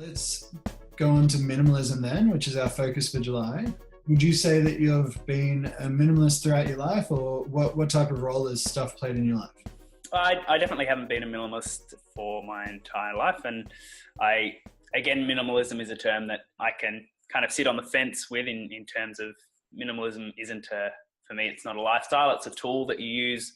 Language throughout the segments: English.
Let's go on to minimalism then, which is our focus for July. Would you say that you've been a minimalist throughout your life, or what type of role has stuff played in your life? I definitely haven't been a minimalist for my entire life. And minimalism is a term that I can kind of sit on the fence with in terms of minimalism for me, it's not a lifestyle. It's a tool that you use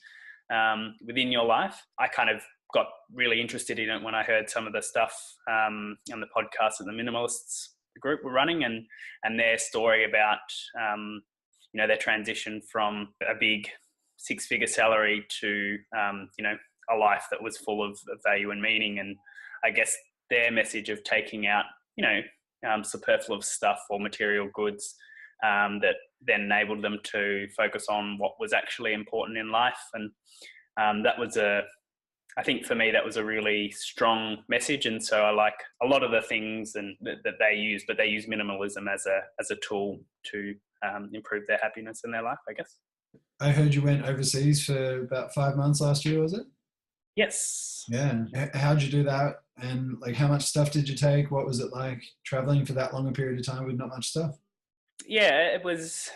within your life. I kind of got really interested in it when I heard some of the stuff on the podcast that the Minimalists group were running and their story about, their transition from a big six-figure salary to, a life that was full of value and meaning. And I guess their message of taking out, superfluous stuff or material goods that then enabled them to focus on what was actually important in life. And that was I think for me, that was a really strong message. And so I like a lot of the things that they use, but they use minimalism as a tool to improve their happiness in their life, I guess. I heard you went overseas for about 5 months last year, was it? Yes. Yeah. How'd you do that? And how much stuff did you take? What was it like traveling for that long a period of time with not much stuff? Yeah, it was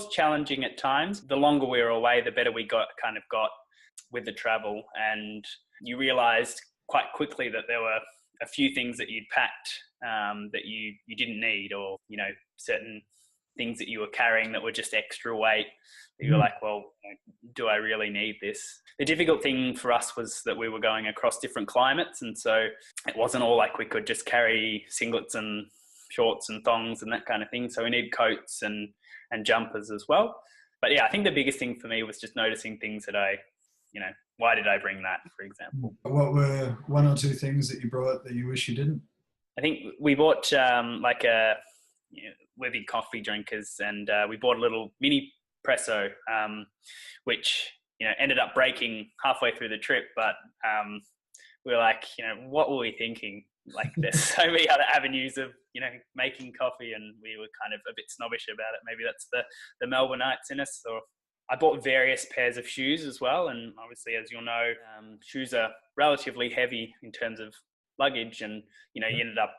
challenging at times. The longer we were away, the better we got with the travel. And you realized quite quickly that there were a few things that you'd packed that you didn't need, or, certain things that you were carrying that were just extra weight. You were like, well, do I really need this? The difficult thing for us was that we were going across different climates. And so it wasn't all like we could just carry singlets and shorts and thongs and that kind of thing. So we need coats and jumpers as well. But yeah, I think the biggest thing for me was just noticing things that why did I bring that, for example? What were one or two things that you brought that you wish you didn't? I think we bought we're big coffee drinkers, and we bought a little mini presso, which, ended up breaking halfway through the trip. But we were like, what were we thinking? Like, there's so many other avenues of, making coffee, and we were kind of a bit snobbish about it. Maybe that's the Melbourneites in us. Or I bought various pairs of shoes as well. And obviously, as you'll know, shoes are relatively heavy in terms of luggage. And, you ended up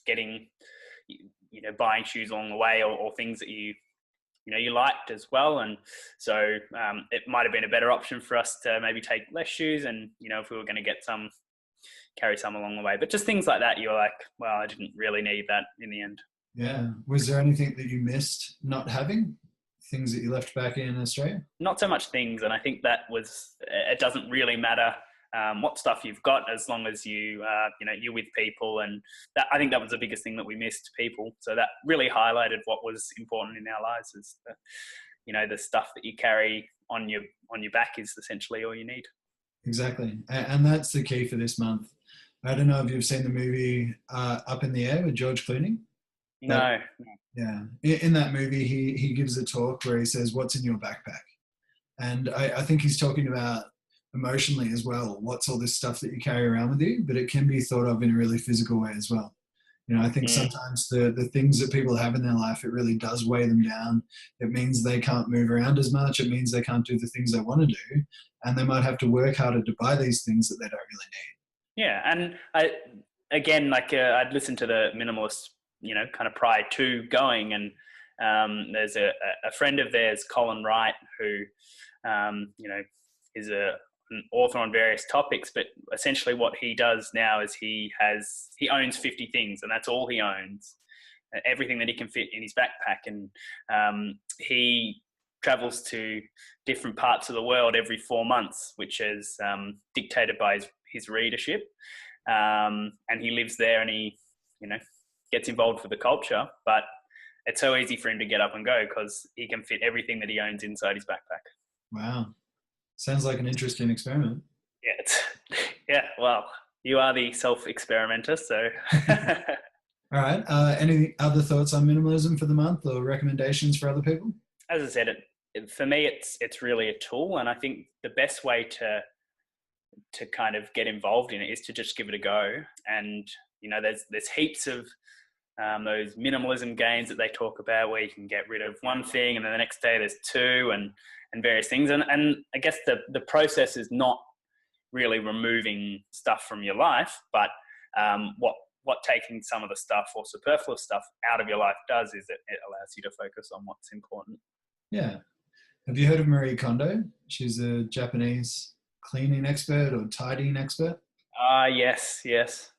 getting, buying shoes along the way or things that you liked as well. And so it might have been a better option for us to maybe take less shoes. And, if we were going to get some, carry some along the way. But just things like that, you're like, well, I didn't really need that in the end. Yeah. Was there anything that you missed not having? Things that you left back in Australia? Not so much things. And I think it doesn't really matter what stuff you've got, as long as you're with people. And that, I think that was the biggest thing that we missed, people. So that really highlighted what was important in our lives, is the stuff that you carry on your back is essentially all you need. Exactly. And that's the key for this month. I don't know if you've seen the movie Up in the Air with George Clooney. No. Yeah. In that movie, he gives a talk where he says, what's in your backpack? And I think he's talking about emotionally as well. What's all this stuff that you carry around with you? But it can be thought of in a really physical way as well. I think sometimes the things that people have in their life, it really does weigh them down. It means they can't move around as much. It means they can't do the things they want to do. And they might have to work harder to buy these things that they don't really need. Yeah. And I'd listened to the Minimalist, kind of prior to going. And there's a friend of theirs, Colin Wright, who, is an author on various topics, but essentially what he does now is he owns 50 things, and that's all he owns, everything that he can fit in his backpack. And he travels to different parts of the world every 4 months, which is dictated by his readership. And he lives there, and he, gets involved with the culture, but it's so easy for him to get up and go because he can fit everything that he owns inside his backpack. Wow. Sounds like an interesting experiment. Yeah, well, you are the self-experimenter, so. All right. Any other thoughts on minimalism for the month, or recommendations for other people? As I said, for me, it's really a tool. And I think the best way to kind of get involved in it is to just give it a go. And, there's heaps of those minimalism games that they talk about, where you can get rid of one thing and then the next day there's two and various things. And I guess the process is not really removing stuff from your life, but what what taking some of the stuff or superfluous stuff out of your life does is it allows you to focus on what's important. Yeah. Have you heard of Marie Kondo? She's a Japanese cleaning expert or tidying expert. Yes.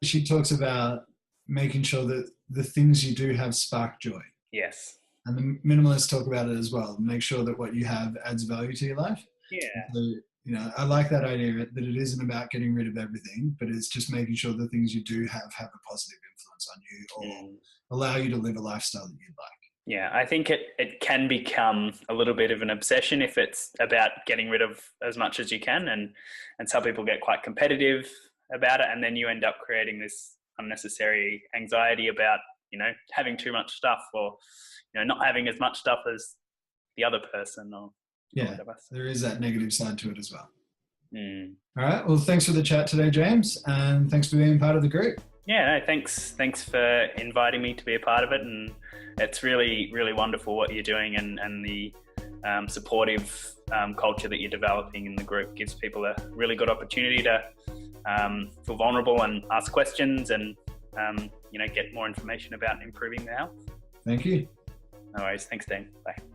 She talks about making sure that the things you do have spark joy. Yes. And the minimalists talk about it as well. Make sure that what you have adds value to your life. Yeah. So, you know, I like that idea that it isn't about getting rid of everything, but it's just making sure the things you do have a positive influence on you or allow you to live a lifestyle that you'd like. Yeah, I think it can become a little bit of an obsession if it's about getting rid of as much as you can. And some people get quite competitive about it. And then you end up creating this unnecessary anxiety about, you know, having too much stuff or, you know, not having as much stuff as the other person or whatever. There is that negative side to it as well. All right. Well, thanks for the chat today, James. And thanks for being part of the group. Yeah, no, thanks for inviting me to be a part of it. And it's really, really wonderful what you're doing and the supportive culture that you're developing in the group gives people a really good opportunity to feel vulnerable and ask questions and, you know, get more information about improving their health. Thank you. No worries. Thanks, Dean. Bye.